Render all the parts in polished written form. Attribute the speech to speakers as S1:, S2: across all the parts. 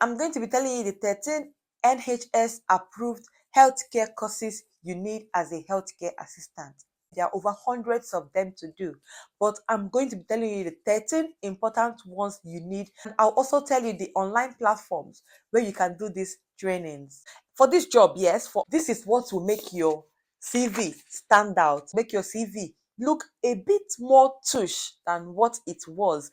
S1: I'm going to be telling you the 13 NHS approved healthcare courses you need as a healthcare assistant. There are over hundreds of them to do, but I'm going to be telling you the 13 important ones you need. And I'll also tell you the online platforms where you can do these trainings. For this job, yes, this is what will make your CV stand out, make your CV look a bit more tush than what it was.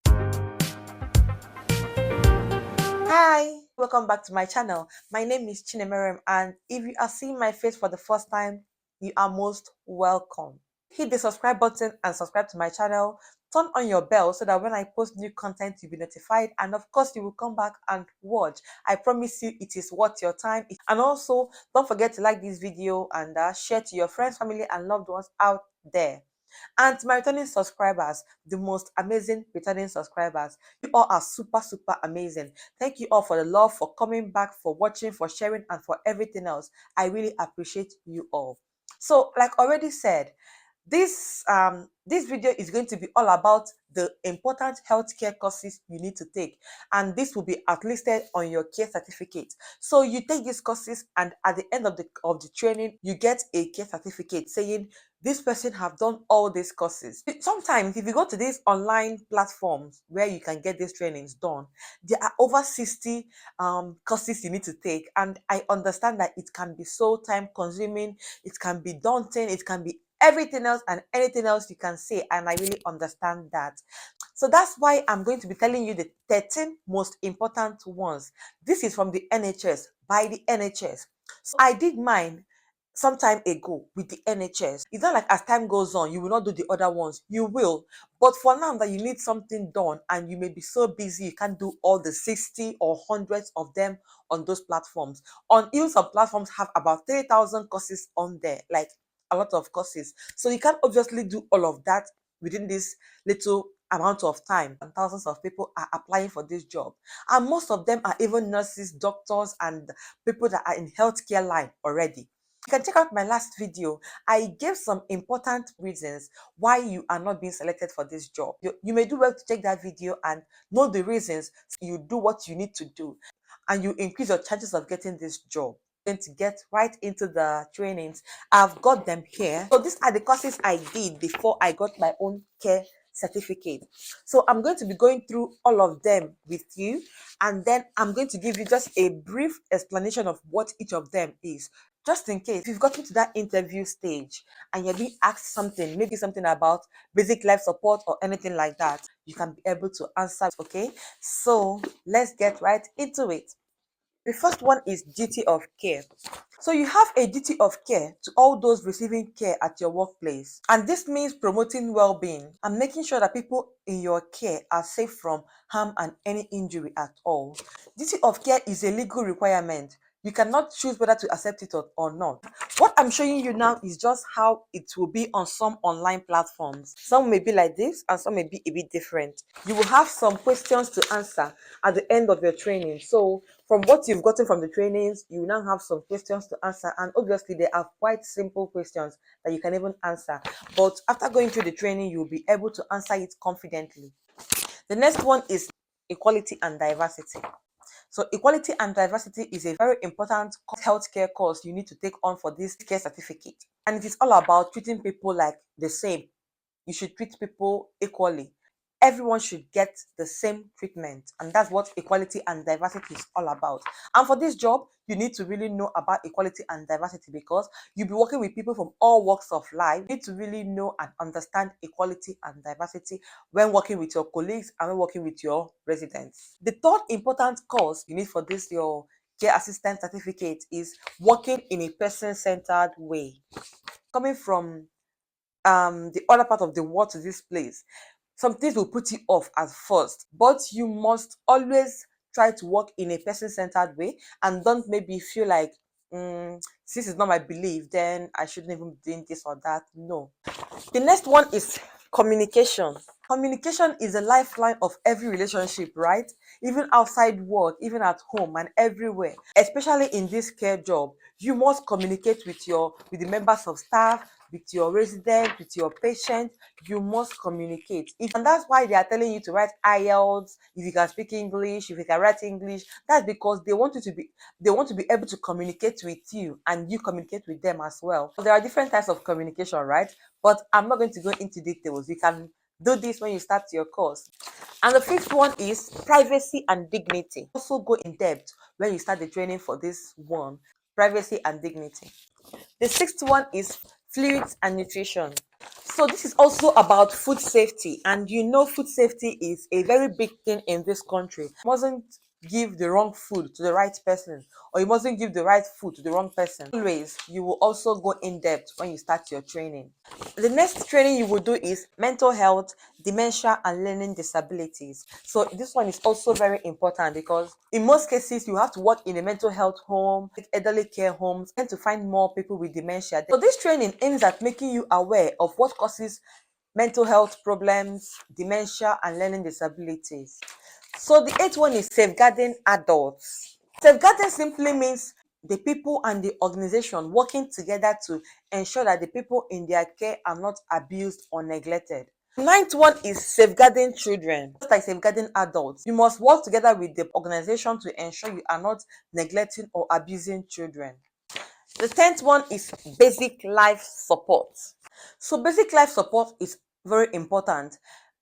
S1: Hi, welcome back to my channel. My name is Chinemerem, and if you are seeing my face for the first time, you are most welcome. Hit the subscribe button and subscribe to my channel. Turn on your bell so that when I post new content, you'll be notified. And of course, you will come back and watch. I promise you it is worth your time. And also, don't forget to like this video and share to your friends, family, and loved ones out there. And to my returning subscribers, the most amazing returning subscribers, you all are super, super amazing. Thank you all for the love, for coming back, for watching, for sharing, and for everything else. I really appreciate you all. So, like already said, this video is going to be all about the important healthcare courses you need to take, and this will be listed on your care certificate. So you take these courses, and at the end of the training, you get a care certificate saying this person have done all these courses. Sometimes if you go to these online platforms where you can get these trainings done, there are over 60 courses you need to take, and I understand that it can be so time consuming, it can be daunting, it can be everything else and anything else you can say, and I really understand that. So that's why I'm going to be telling you the 13 most important ones. This is from the NHS, by the NHS. So I did mine some time ago with the NHS. It's not like as time goes on, you will not do the other ones. You will. But for now that you need something done and you may be so busy, you can't do all the 60 or hundreds of them on those platforms. On even some platforms have about 3,000 courses on there, like a lot of courses. So you can't obviously do all of that within this little amount of time, and thousands of people are applying for this job, and most of them are even nurses, doctors, and people that are in healthcare line already. You can check out my last video. I gave some important reasons why you are not being selected for this job. You may do well to check that video and know the reasons, so you do what you need to do and you increase your chances of getting this job. Going to get right into the trainings. I've got them here. So these are the courses I did before I got my own care certificate. So I'm going to be going through all of them with you, and then I'm going to give you just a brief explanation of what each of them is. Just in case if you've gotten to that interview stage and you're being asked something, maybe something about basic life support or anything like that, you can be able to answer. Okay, so let's get right into it. The first one is duty of care. So you have a duty of care to all those receiving care at your workplace. And this means promoting well-being and making sure that people in your care are safe from harm and any injury at all. Duty of care is a legal requirement. You cannot choose whether to accept it or not. What I'm showing you now is just how it will be on some online platforms. Some may be like this and some may be a bit different. You will have some questions to answer at the end of your training. So from what you've gotten from the trainings, you now have some questions to answer. And obviously they are quite simple questions that you can even answer. But after going through the training, you'll be able to answer it confidently. The next one is equality and diversity. So equality and diversity is a very important healthcare course you need to take on for this care certificate. And it is all about treating people like the same. You should treat people equally. Everyone should get the same treatment, and that's what equality and diversity is all about. And for this job, you need to really know about equality and diversity because you'll be working with people from all walks of life. You need to really know and understand equality and diversity when working with your colleagues and when working with your residents. The third important course you need for this your care assistant certificate is working in a person-centered way. Coming from the other part of the world to this place, some things will put you off at first, but you must always try to work in a person-centered way and don't maybe feel like this is not my belief, then I shouldn't even be doing this or that. No. The next one is communication. Communication is a lifeline of every relationship, right? Even outside work, even at home and everywhere. Especially in this care job, you must communicate with the members of staff, with your resident, with your patient, you must communicate. And that's why they are telling you to write IELTS, if you can speak English, if you can write English. That's because they want to be able to communicate with you and you communicate with them as well. There are different types of communication, right? But I'm not going to go into details. You can do this when you start your course. And the fifth one is privacy and dignity. Also go in depth when you start the training for this one, privacy and dignity. The sixth one is fluids and nutrition. So this is also about food safety, and you know food safety is a very big thing in this country. You mustn't give the wrong food to the right person, or you mustn't give the right food to the wrong person. Always, you will also go in depth when you start your training. The next training you will do is mental health, dementia, and learning disabilities. So this one is also very important because in most cases you have to work in a mental health home, like elderly care homes, and to find more people with dementia. So this training aims at making you aware of what causes mental health problems, dementia, and learning disabilities. So the eighth one is safeguarding adults. Safeguarding simply means the people and the organization working together to ensure that the people in their care are not abused or neglected. The ninth one is safeguarding children. Just like safeguarding adults, you must work together with the organization to ensure you are not neglecting or abusing children. The 10th one is basic life support. So basic life support is very important.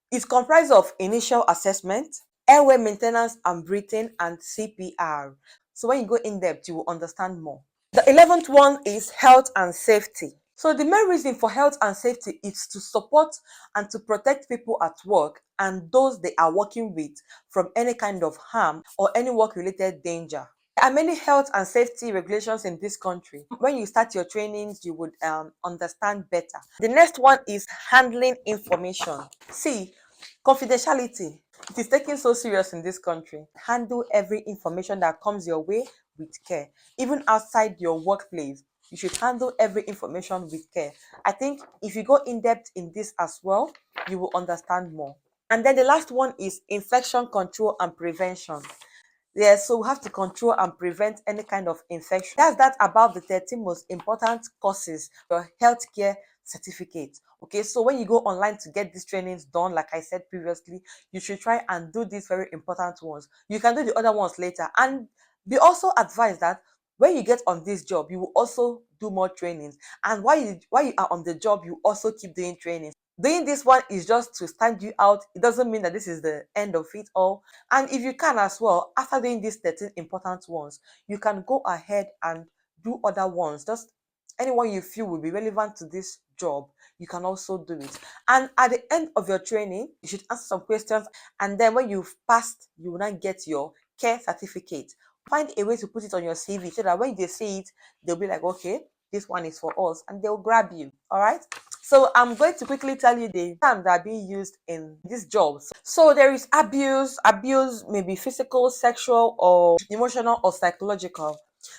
S1: It's comprised of initial assessment, airway maintenance and breathing, and CPR. So when you go in depth, you will understand more. The 11th one is health and safety. So the main reason for health and safety is to support and to protect people at work and those they are working with from any kind of harm or any work-related danger. There are many health and safety regulations in this country. When you start your trainings, you would understand better. The next one is handling information. See, confidentiality. It is taken so serious in this country. Handle every information that comes your way with care. Even outside your workplace, you should handle every information with care. I think if you go in depth in this as well, you will understand more. And then the last one is infection control and prevention. Yes, so we have to control and prevent any kind of infection. That's that about the 13 most important courses for healthcare certificate. Okay, so when you go online to get these trainings done, like I said previously, you should try and do these very important ones. You can do the other ones later. And be also advised that when you get on this job, you will also do more trainings. And while you are on the job, you also keep doing trainings. Doing this one is just to stand you out. It doesn't mean that this is the end of it all. And if you can as well, after doing these 13 important ones, you can go ahead and do other ones. Just anyone you feel will be relevant to this job, you can also do it. And at the end of your training, you should answer some questions. And then when you've passed, you will not get your care certificate. Find a way to put it on your CV so that when they see it, they'll be like, okay, this one is for us, and they'll grab you. All right. So I'm going to quickly tell you the terms that are being used in these jobs. So there is abuse. Abuse may be physical, sexual, or emotional or psychological.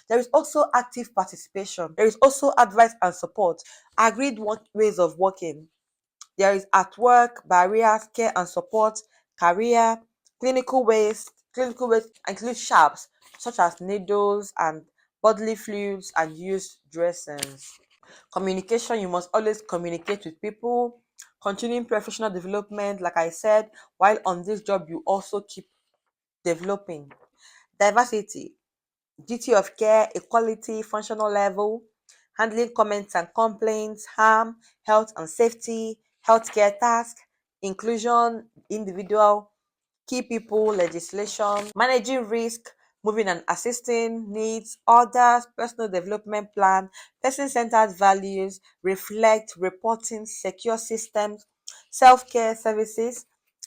S1: There is also active participation. There is also advice and support. Agreed ways of working. There is at work, barriers, care and support, career, clinical waste. Clinical waste includes sharps such as needles and bodily fluids and used dressings. Communication, you must always communicate with people. Continuing professional development, like I said, while on this job, you also keep developing. Diversity, duty of care, equality, functional level, handling comments and complaints, harm, health and safety, healthcare task, inclusion, individual, key people, legislation, managing risk, moving and assisting, needs, others, personal development plan, person-centered values, reflect, reporting, secure systems, self-care services,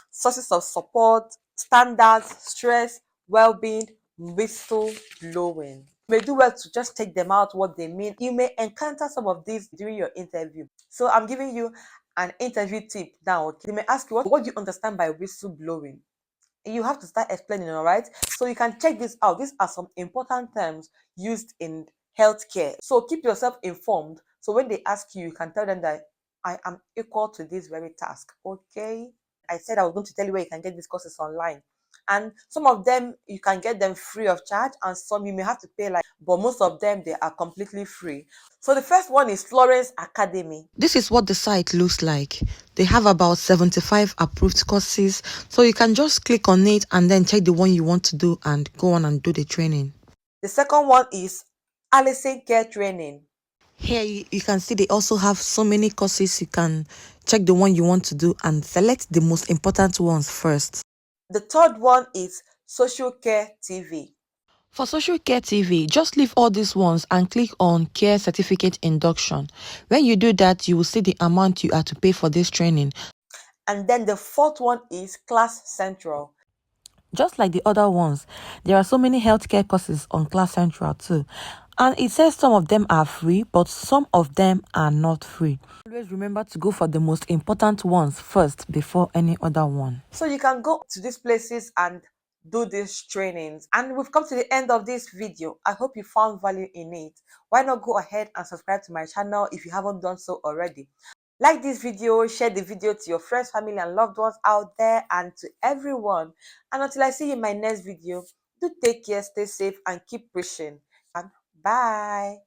S1: sources of support, standards, stress, well-being, whistle blowing. You may do well to just take them out what they mean. You may encounter some of these during your interview. So I'm giving you an interview tip now. They may ask you, what do you understand by whistle blowing? You have to start explaining, all right? So you can check this out. These are some important terms used in healthcare. So keep yourself informed. So when they ask you, you can tell them that I am equal to this very task. Okay. I said I was going to tell you where you can get these courses online. And some of them you can get them free of charge, and some you may have to pay, like, but most of them they are completely free. So the first one is Florence Academy.
S2: This is what the site looks like. They have about 75 approved courses, so you can just click on it and then check the one you want to do and go on and do the training.
S1: The second one is Allison Care Training.
S2: Here you can see they also have so many courses. You can check the one you want to do and select the most important ones first.
S1: The third one is Social Care TV.
S2: For Social Care TV, just leave all these ones and click on Care Certificate Induction. When you do that, you will see the amount you are to pay for this training.
S1: And then the fourth one is Class Central.
S2: Just like the other ones, there are so many healthcare courses on Class Central too. And it says some of them are free, but some of them are not free. Always remember to go for the most important ones first before any other one.
S1: So you can go to these places and do these trainings. And we've come to the end of this video. I hope you found value in it. Why not go ahead and subscribe to my channel if you haven't done so already? Like this video, share the video to your friends, family, and loved ones out there, and to everyone. And until I see you in my next video, do take care, stay safe, and keep pushing. And bye.